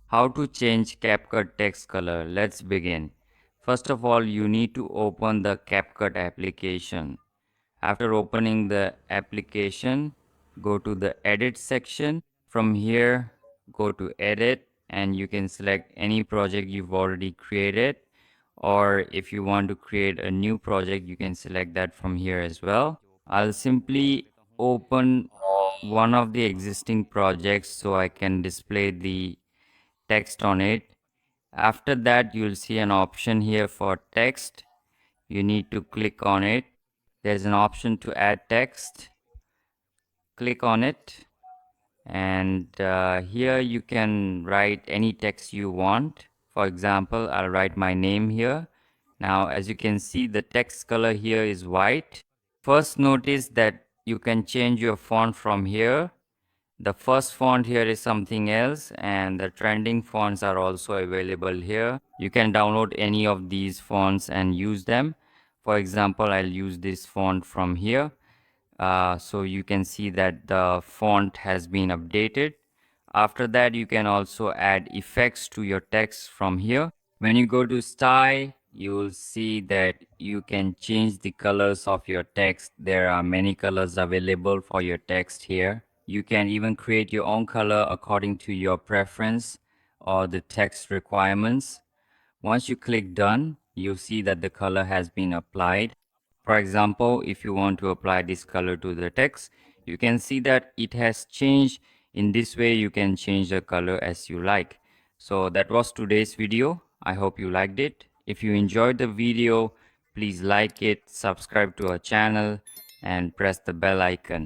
How to change CapCut text color? Let's begin. First of all, you need to open the CapCut application. After opening the application, go to the edit section. From here, go to edit and you can select any project you've already created, or if you want to create a new project, you can select that from here as well. I'll simply open one of the existing projects so I can display the text on it. After that, you'll see an option here for text. You need to click on it. There's an option to add text. Click on it, and here you can write any text you want. For example, I'll write my name here. Now, as you can see, the text color here is white. First, notice that you can change your font from here. The first font here is something else, and the trending fonts are also available here. You can download any of these fonts and use them. For example, I'll use this font from here. So you can see that the font has been updated. After that, you can also add effects to your text from here. When you go to style, you will see that you can change the colors of your text. There are many colors available for your text here. You can even create your own color according to your preference or the text requirements. Once you click done, you'll see that the color has been applied. For example, if you want to apply this color to the text, you can see that it has changed. In this way, you can change the color as you like. So that was today's video. I hope you liked it. If you enjoyed the video, please like it, subscribe to our channel, and press the bell icon.